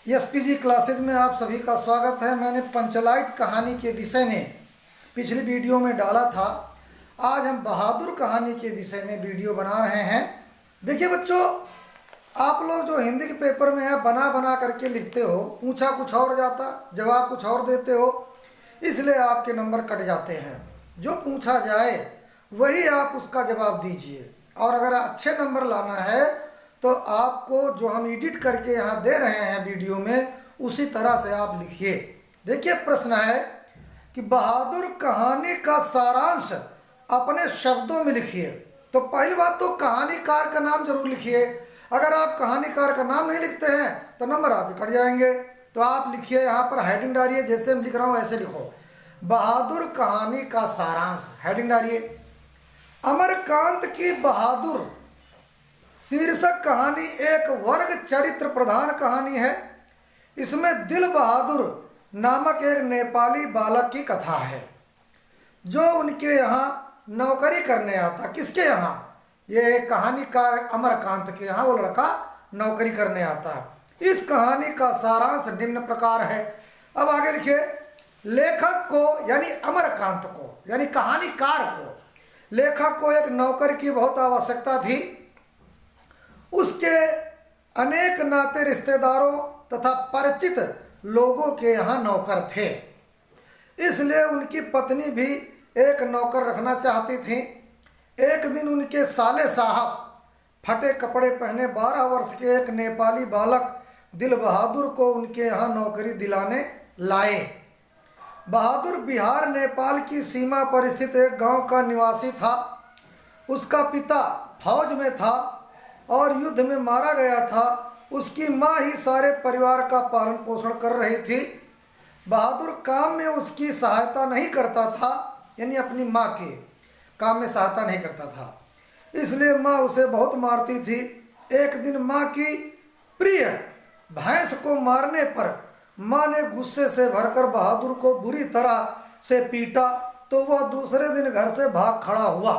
SPG classes में आप सभी का स्वागत है। मैंने पंचलाइट कहानी के विषय में पिछली वीडियो में डाला था। आज हम बहादुर कहानी के विषय में वीडियो बना रहे हैं। देखिए बच्चों, आप लोग जो हिंदी के पेपर में है बना बना करके लिखते हो, पूछा कुछ और जाता, जवाब कुछ और देते हो, इसलिए आपके नंबर कट जाते हैं। जो पूछा जाए वही आप उसका जवाब दीजिए, और अगर अच्छे नंबर लाना है तो आपको जो हम एडिट करके यहाँ दे रहे हैं वीडियो में, उसी तरह से आप लिखिए। देखिए प्रश्न है कि बहादुर कहानी का सारांश अपने शब्दों में लिखिए। तो पहली बात तो कहानीकार का नाम जरूर लिखिए। अगर आप कहानीकार का नाम नहीं लिखते हैं तो नंबर आपके कट जाएंगे। तो आप लिखिए, यहाँ पर हेडिंग डालिए, जैसे मैं लिख रहा हूँ ऐसे लिखो, बहादुर कहानी का सारांश, हेडिंग डालिए। अमरकांत की बहादुर शीर्षक कहानी एक वर्ग चरित्र प्रधान कहानी है। इसमें दिल बहादुर नामक एक नेपाली बालक की कथा है जो उनके यहाँ नौकरी करने आता। किसके यहाँ? ये कहानीकार अमरकांत के यहाँ वो लड़का नौकरी करने आता है। इस कहानी का सारांश निम्न प्रकार है। अब आगे लिखिए, लेखक को यानी अमरकांत को यानी कहानीकार को, लेखक को एक नौकर की बहुत आवश्यकता थी। उसके अनेक नाते रिश्तेदारों तथा परिचित लोगों के यहाँ नौकर थे, इसलिए उनकी पत्नी भी एक नौकर रखना चाहती थी। एक दिन उनके साले साहब फटे कपड़े पहने 12 वर्ष के एक नेपाली बालक दिल बहादुर को उनके यहाँ नौकरी दिलाने लाए। बहादुर बिहार नेपाल की सीमा पर स्थित एक गांव का निवासी था। उसका पिता फौज में था और युद्ध में मारा गया था। उसकी माँ ही सारे परिवार का पालन पोषण कर रही थी। बहादुर काम में उसकी सहायता नहीं करता था, यानी अपनी माँ के काम में सहायता नहीं करता था, इसलिए माँ उसे बहुत मारती थी। एक दिन माँ की प्रिय भैंस को मारने पर माँ ने गुस्से से भरकर बहादुर को बुरी तरह से पीटा तो वह दूसरे दिन घर से भाग खड़ा हुआ।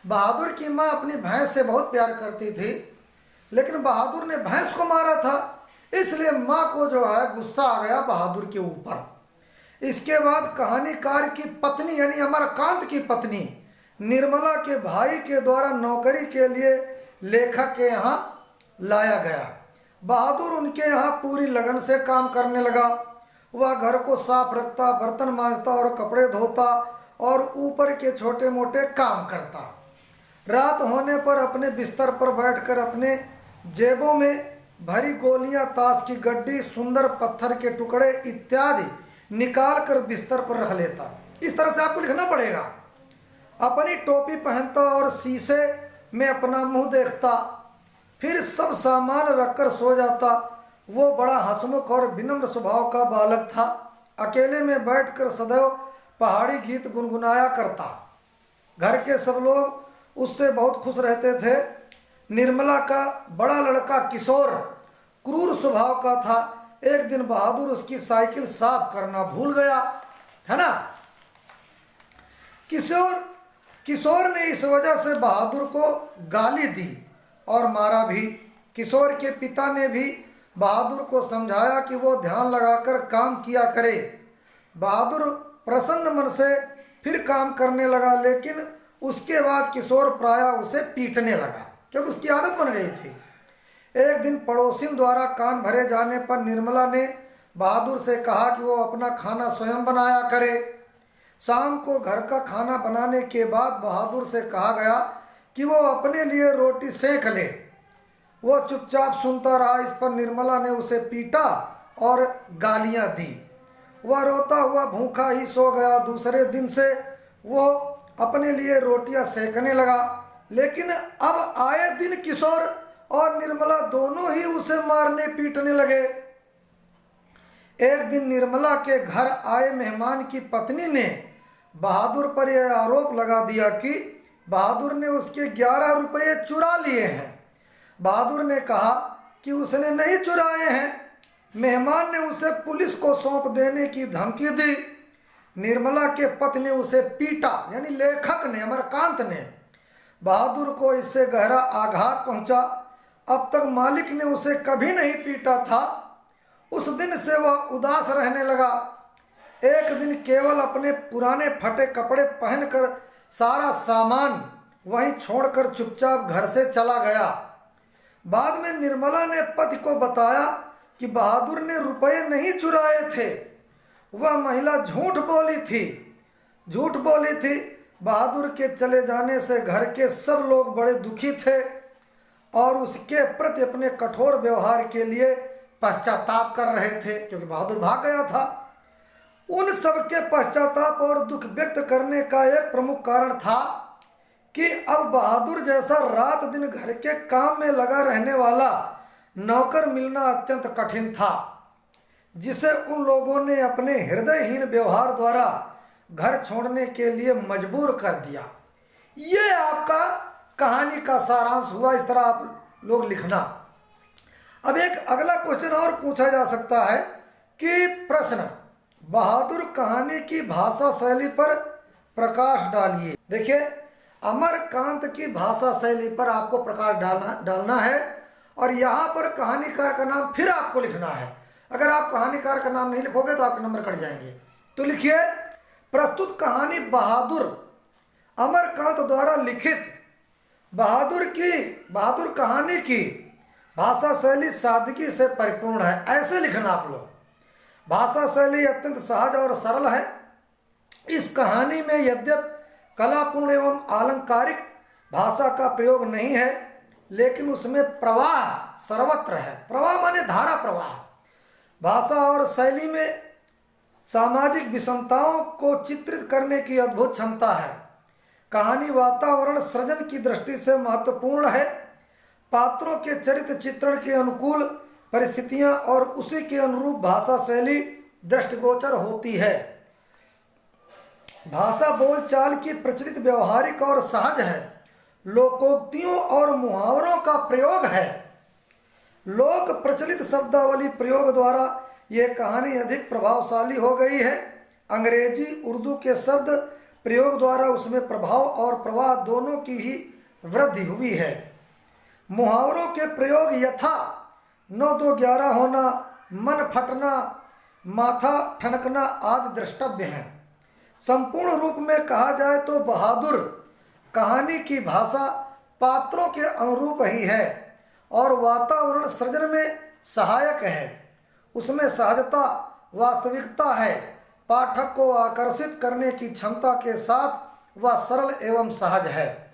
बहादुर की माँ अपनी भैंस से बहुत प्यार करती थी, लेकिन बहादुर ने भैंस को मारा था, इसलिए माँ को जो है गुस्सा आ गया बहादुर के ऊपर। इसके बाद कहानीकार की पत्नी यानी अमरकांत की पत्नी निर्मला के भाई के द्वारा नौकरी के लिए लेखक के यहाँ लाया गया। बहादुर उनके यहाँ पूरी लगन से काम करने लगा। वह घर को साफ रखता, बर्तन मांजता और कपड़े धोता और ऊपर के छोटे मोटे काम करता। रात होने पर अपने बिस्तर पर बैठकर अपने जेबों में भरी गोलियां, ताश की गड्डी, सुंदर पत्थर के टुकड़े इत्यादि निकाल कर बिस्तर पर रख लेता। इस तरह से आपको लिखना पड़ेगा। अपनी टोपी पहनता और शीशे में अपना मुंह देखता, फिर सब सामान रखकर सो जाता। वो बड़ा हंसमुख और विनम्र स्वभाव का बालक था। अकेले में बैठकर सदैव पहाड़ी गीत गुनगुनाया करता। घर के सब लोग उससे बहुत खुश रहते थे। निर्मला का बड़ा लड़का किशोर क्रूर स्वभाव का था। एक दिन बहादुर उसकी साइकिल साफ करना भूल गया, है ना। किशोर ने इस वजह से बहादुर को गाली दी और मारा भी। किशोर के पिता ने भी बहादुर को समझाया कि वो ध्यान लगाकर काम किया करे। बहादुर प्रसन्न मन से फिर काम करने लगा, लेकिन उसके बाद किशोर प्रायः उसे पीटने लगा क्योंकि उसकी आदत बन गई थी। एक दिन पड़ोसिन द्वारा कान भरे जाने पर निर्मला ने बहादुर से कहा कि वो अपना खाना स्वयं बनाया करे। शाम को घर का खाना बनाने के बाद बहादुर से कहा गया कि वो अपने लिए रोटी सेक ले। वो चुपचाप सुनता रहा। इस पर निर्मला ने उसे पीटा और गालियां दी। वह रोता हुआ भूखा ही सो गया। दूसरे दिन से वो अपने लिए रोटियां सेकने लगा, लेकिन अब आए दिन किशोर और निर्मला दोनों ही उसे मारने पीटने लगे। एक दिन निर्मला के घर आए मेहमान की पत्नी ने बहादुर पर यह आरोप लगा दिया कि बहादुर ने उसके 11 रुपये चुरा लिए हैं। बहादुर ने कहा कि उसने नहीं चुराए हैं। मेहमान ने उसे पुलिस को सौंप देने की धमकी दी। निर्मला के पति ने उसे पीटा, यानी लेखक ने, अमरकांत ने। बहादुर को इससे गहरा आघात पहुंचा। अब तक मालिक ने उसे कभी नहीं पीटा था। उस दिन से वह उदास रहने लगा। एक दिन केवल अपने पुराने फटे कपड़े पहनकर सारा सामान वहीं छोड़कर चुपचाप घर से चला गया। बाद में निर्मला ने पति को बताया कि बहादुर ने रुपए नहीं चुराए थे, वह महिला झूठ बोली थी। बहादुर के चले जाने से घर के सब लोग बड़े दुखी थे और उसके प्रति अपने कठोर व्यवहार के लिए पश्चाताप कर रहे थे, क्योंकि बहादुर भाग गया था। उन सबके पश्चाताप और दुख व्यक्त करने का एक प्रमुख कारण था कि अब बहादुर जैसा रात दिन घर के काम में लगा रहने वाला नौकर मिलना अत्यंत कठिन था, जिसे उन लोगों ने अपने हृदयहीन व्यवहार द्वारा घर छोड़ने के लिए मजबूर कर दिया। ये आपका कहानी का सारांश हुआ। इस तरह आप लोग लिखना। अब एक अगला क्वेश्चन और पूछा जा सकता है कि प्रश्न, बहादुर कहानी की भाषा शैली पर प्रकाश डालिए। देखिए, अमरकांत की भाषा शैली पर आपको प्रकाश डालना है और यहाँ पर कहानीकार का नाम फिर आपको लिखना है। अगर आप कहानीकार का नाम नहीं लिखोगे तो आपके नंबर कट जाएंगे। तो लिखिए, प्रस्तुत कहानी बहादुर अमरकांत द्वारा लिखित बहादुर कहानी की भाषा शैली सादगी से परिपूर्ण है। ऐसे लिखना आप लोग। भाषा शैली अत्यंत सहज और सरल है। इस कहानी में यद्यप कलापूर्ण एवं आलंकारिक भाषा का प्रयोग नहीं है, लेकिन उसमें प्रवाह सर्वत्र है। प्रवाह माने धारा प्रवाह। भाषा और शैली में सामाजिक विषमताओं को चित्रित करने की अद्भुत क्षमता है। कहानी वातावरण सृजन की दृष्टि से महत्वपूर्ण है। पात्रों के चरित्र चित्रण के अनुकूल परिस्थितियां और उसी के अनुरूप भाषा शैली दृष्टिगोचर होती है। भाषा बोलचाल की प्रचलित व्यवहारिक और सहज है। लोकोक्तियों और मुहावरों का प्रयोग है। लोक प्रचलित शब्दावली प्रयोग द्वारा यह कहानी अधिक प्रभावशाली हो गई है। अंग्रेजी उर्दू के शब्द प्रयोग द्वारा उसमें प्रभाव और प्रवाह दोनों की ही वृद्धि हुई है। मुहावरों के प्रयोग यथा 9-2-11 होना, मन फटना, माथा ठनकना आदि द्रष्टव्य हैं। संपूर्ण रूप में कहा जाए तो बहादुर कहानी की भाषा पात्रों के अनुरूप ही है और वातावरण सृजन में सहायक है। उसमें सहजता, वास्तविकता है। पाठक को आकर्षित करने की क्षमता के साथ वह सरल एवं सहज है।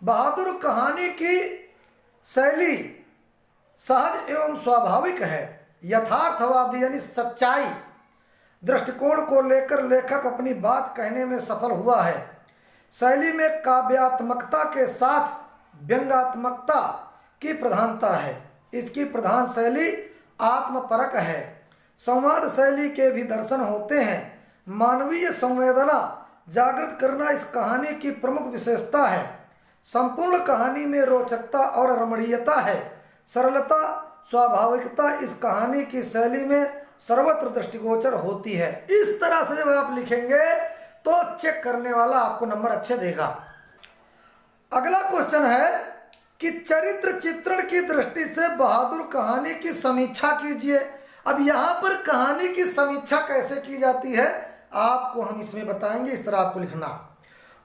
बहादुर कहानी की शैली सहज एवं स्वाभाविक है। यथार्थवादी यानी सच्चाई दृष्टिकोण को लेकर लेखक अपनी बात कहने में सफल हुआ है। शैली में काव्यात्मकता के साथ व्यंग्यात्मकता की प्रधानता है। इसकी प्रधान शैली आत्मपरक है। संवाद शैली के भी दर्शन होते हैं। मानवीय संवेदना जागृत करना इस कहानी की प्रमुख विशेषता है। संपूर्ण कहानी में रोचकता और रमणीयता है। सरलता, स्वाभाविकता इस कहानी की शैली में सर्वत्र दृष्टिगोचर होती है। इस तरह से जब आप लिखेंगे तो चेक करने वाला आपको नंबर अच्छे देगा। अगला क्वेश्चन है कि चरित्र चित्रण की दृष्टि से बहादुर कहानी की समीक्षा कीजिए। अब यहाँ पर कहानी की समीक्षा कैसे की जाती है आपको हम इसमें बताएंगे। इस तरह आपको लिखना।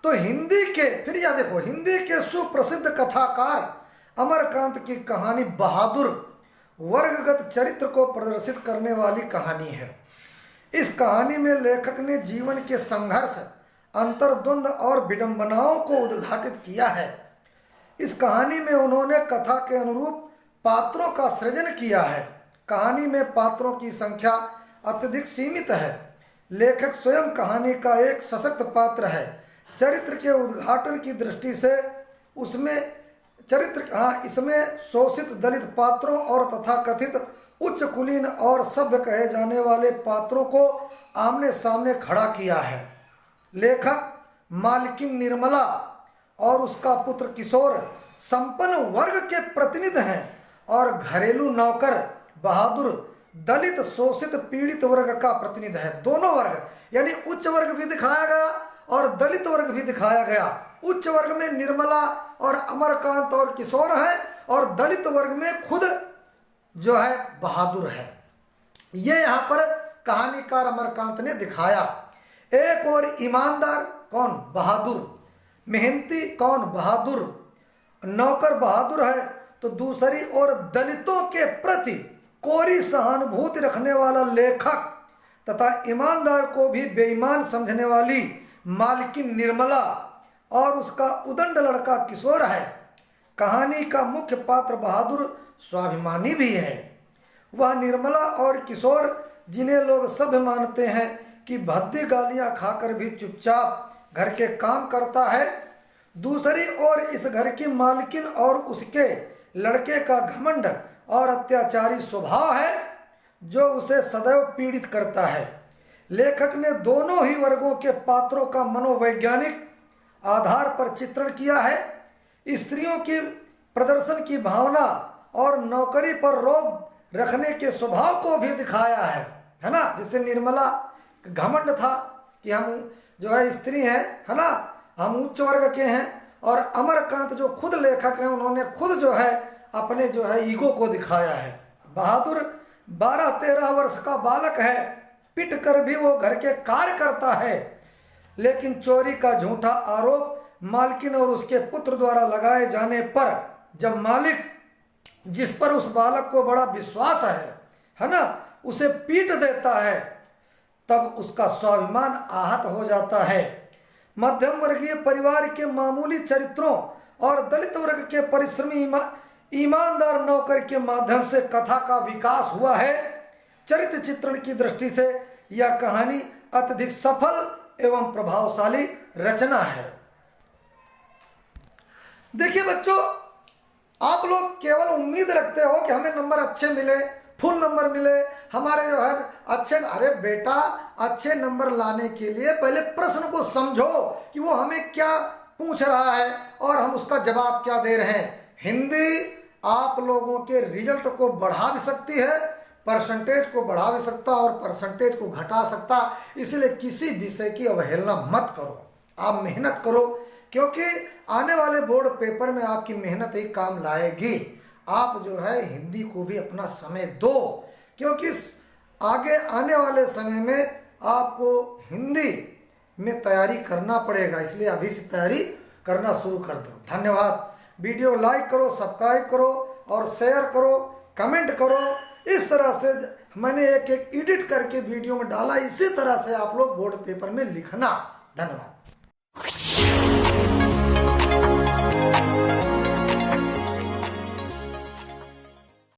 तो हिंदी के सुप्रसिद्ध कथाकार अमरकांत की कहानी बहादुर वर्गगत चरित्र को प्रदर्शित करने वाली कहानी है। इस कहानी में लेखक ने जीवन के संघर्ष, अंतर्द्वंद और विडंबनाओं को उद्घाटित किया है। इस कहानी में उन्होंने कथा के अनुरूप पात्रों का सृजन किया है। कहानी में पात्रों की संख्या अत्यधिक सीमित है। लेखक स्वयं कहानी का एक सशक्त पात्र है। चरित्र के उद्घाटन की दृष्टि से इसमें शोषित दलित पात्रों और तथाकथित उच्च कुलीन और सभ्य कहे जाने वाले पात्रों को आमने सामने खड़ा किया है। लेखक मालकिन निर्मला और उसका पुत्र किशोर संपन्न वर्ग के प्रतिनिधि हैं और घरेलू नौकर बहादुर दलित शोषित पीड़ित वर्ग का प्रतिनिधि है। दोनों वर्ग यानी उच्च वर्ग भी दिखाया गया और दलित वर्ग भी दिखाया गया। उच्च वर्ग में निर्मला और अमरकांत और किशोर हैं और दलित वर्ग में खुद जो है बहादुर है। ये यहाँ पर कहानीकार अमरकांत ने दिखाया। एक और ईमानदार कौन? बहादुर। मेहनती कौन? बहादुर। नौकर बहादुर है, तो दूसरी ओर दलितों के प्रति कोरी सहानुभूति रखने वाला लेखक तथा ईमानदार को भी बेईमान समझने वाली मालकिन निर्मला और उसका उदंड लड़का किशोर है। कहानी का मुख्य पात्र बहादुर स्वाभिमानी भी है। वह निर्मला और किशोर, जिन्हें लोग सभ्य मानते हैं कि भद्दी गालियां खाकर भी चुपचाप घर के काम करता है, दूसरी ओर इस घर की मालकिन और उसके लड़के का घमंड और अत्याचारी स्वभाव है जो उसे सदैव पीड़ित करता है। लेखक ने दोनों ही वर्गों के पात्रों का मनोवैज्ञानिक आधार पर चित्रण किया है। स्त्रियों की प्रदर्शन की भावना और नौकरी पर रोब रखने के स्वभाव को भी दिखाया है ना। जैसे निर्मला घमंड था कि हम जो है स्त्री हैं, है ना, हम उच्च वर्ग के हैं, और अमरकांत जो खुद लेखक हैं उन्होंने खुद जो है अपने जो है ईगो को दिखाया है। बहादुर 12-13 वर्ष का बालक है, पिट कर भी वो घर के कार्य करता है, लेकिन चोरी का झूठा आरोप मालकिन और उसके पुत्र द्वारा लगाए जाने पर जब मालिक, जिस पर उस बालक को बड़ा विश्वास है ना, उसे पीट देता है, तब उसका स्वाभिमान आहत हो जाता है। मध्यम वर्गीय परिवार के मामूली चरित्रों और दलित वर्ग के परिश्रमी ईमानदार नौकर के माध्यम से कथा का विकास हुआ है। चरित्र चित्रण की दृष्टि से यह कहानी अत्यधिक सफल एवं प्रभावशाली रचना है। देखिए बच्चों, आप लोग केवल उम्मीद रखते हो कि हमें नंबर अच्छे मिले, फुल नंबर मिले, हमारे जो है अच्छे। अरे बेटा, अच्छे नंबर लाने के लिए पहले प्रश्न को समझो कि वो हमें क्या पूछ रहा है और हम उसका जवाब क्या दे रहे हैं। हिंदी आप लोगों के रिजल्ट को बढ़ा भी सकती है, परसेंटेज को बढ़ा भी सकता और परसेंटेज को घटा सकता। इसलिए किसी विषय की अवहेलना मत करो, आप मेहनत करो, क्योंकि आने वाले बोर्ड पेपर में आपकी मेहनत ही काम लाएगी। आप जो है हिंदी को भी अपना समय दो, क्योंकि आगे आने वाले समय में आपको हिंदी में तैयारी करना पड़ेगा, इसलिए अभी से तैयारी करना शुरू कर दो। धन्यवाद। वीडियो लाइक करो, सब्सक्राइब करो और शेयर करो, कमेंट करो। इस तरह से मैंने एक एक एडिट करके वीडियो में डाला, इसी तरह से आप लोग बोर्ड पेपर में लिखना। धन्यवाद।